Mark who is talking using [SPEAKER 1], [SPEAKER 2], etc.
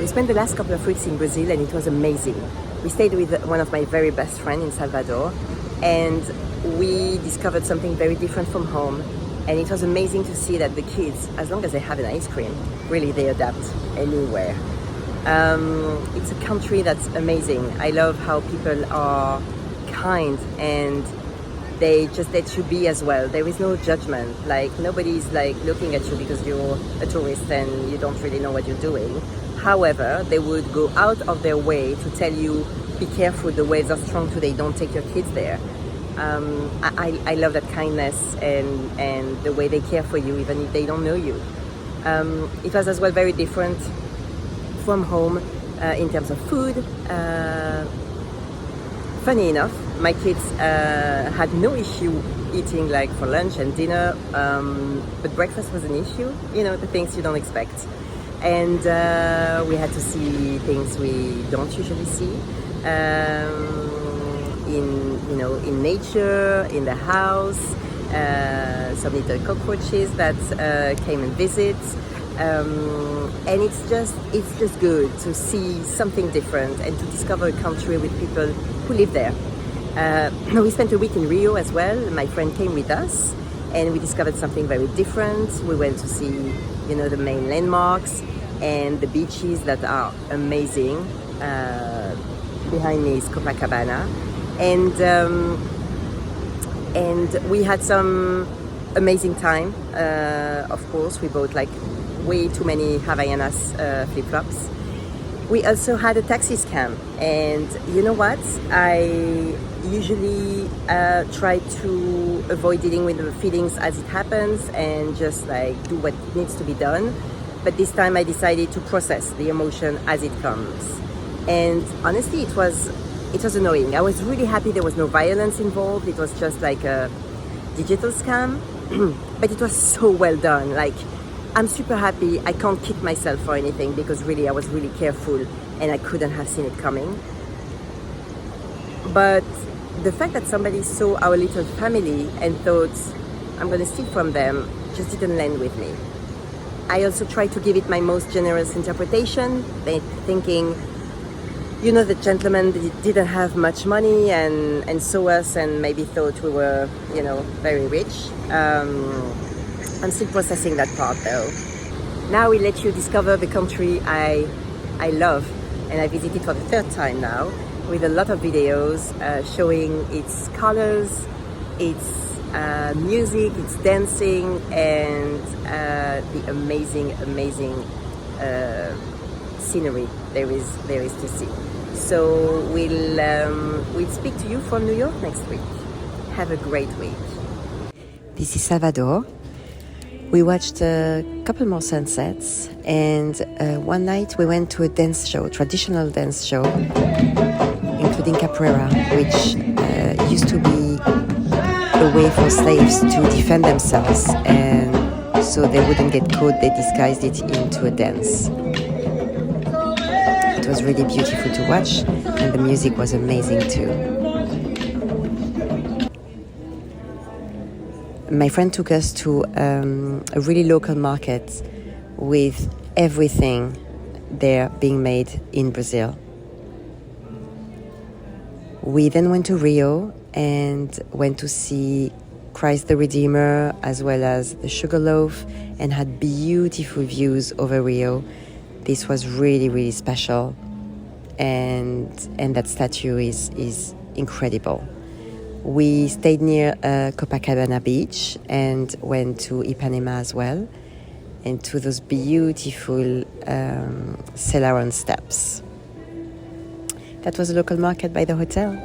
[SPEAKER 1] We spent the last couple of weeks in Brazil and it was amazing. We stayed with one of my very best friends in Salvador and we discovered something very different from home. And it was amazing to see that the kids, as long as they have an ice cream, really they adapt anywhere. It's a country that's amazing. I love how people are kind and they just let you be as well. There is no judgment. Like nobody's like looking at you because you're a tourist and you don't really know what you're doing. However, they would go out of their way to tell you, be careful, the waves are strong today, don't take your kids there. I love that kindness and the way they care for you even if they don't know you. It was as well very different from home in terms of food. Funny enough, my kids had no issue eating like for lunch and dinner, but breakfast was an issue, you know, the things you don't expect. And we had to see things we don't usually see. In nature, in the house, some little cockroaches that came and visit, and it's just good to see something different and to discover a country with people who live there. We spent a week in Rio as well. My friend came with us, and we discovered something very different. We went to see, you know, the main landmarks and the beaches that are amazing. Behind me is Copacabana. And we had some amazing time. Of course, we bought like way too many Havaianas flip-flops. We also had a taxi scam, and you know what? I usually try to avoid dealing with the feelings as it happens and just like do what needs to be done. But this time I decided to process the emotion as it comes. And honestly, it was annoying. I was really happy there was no violence involved. It was just like a digital scam, but it was so well done. Like, I'm super happy. I can't kick myself for anything because really I was really careful and I couldn't have seen it coming. But the fact that somebody saw our little family and thought, I'm gonna steal from them, just didn't land with me. I also tried to give it my most generous interpretation, thinking, you know, the gentleman didn't have much money and saw us and maybe thought we were, you know, very rich. I'm still processing that part though. Now we let you discover the country I love, and I visited for the third time now with a lot of videos showing its colors, its music, its dancing, and the amazing scenery there is to see. So we'll speak to you from New York next week. Have a great week. This is Salvador. We watched a couple more sunsets, and one night we went to a dance show, traditional dance show, including capoeira, which used to be a way for slaves to defend themselves, and so they wouldn't get caught, they disguised it into a dance. It was really beautiful to watch, and the music was amazing too. My friend took us to a really local market with everything there being made in Brazil. We then went to Rio and went to see Christ the Redeemer as well as the Sugarloaf, and had beautiful views over Rio. This was really special, and that statue is incredible. We stayed near Copacabana beach and went to Ipanema as well, and to those beautiful Celaron steps. That was a local market by the hotel.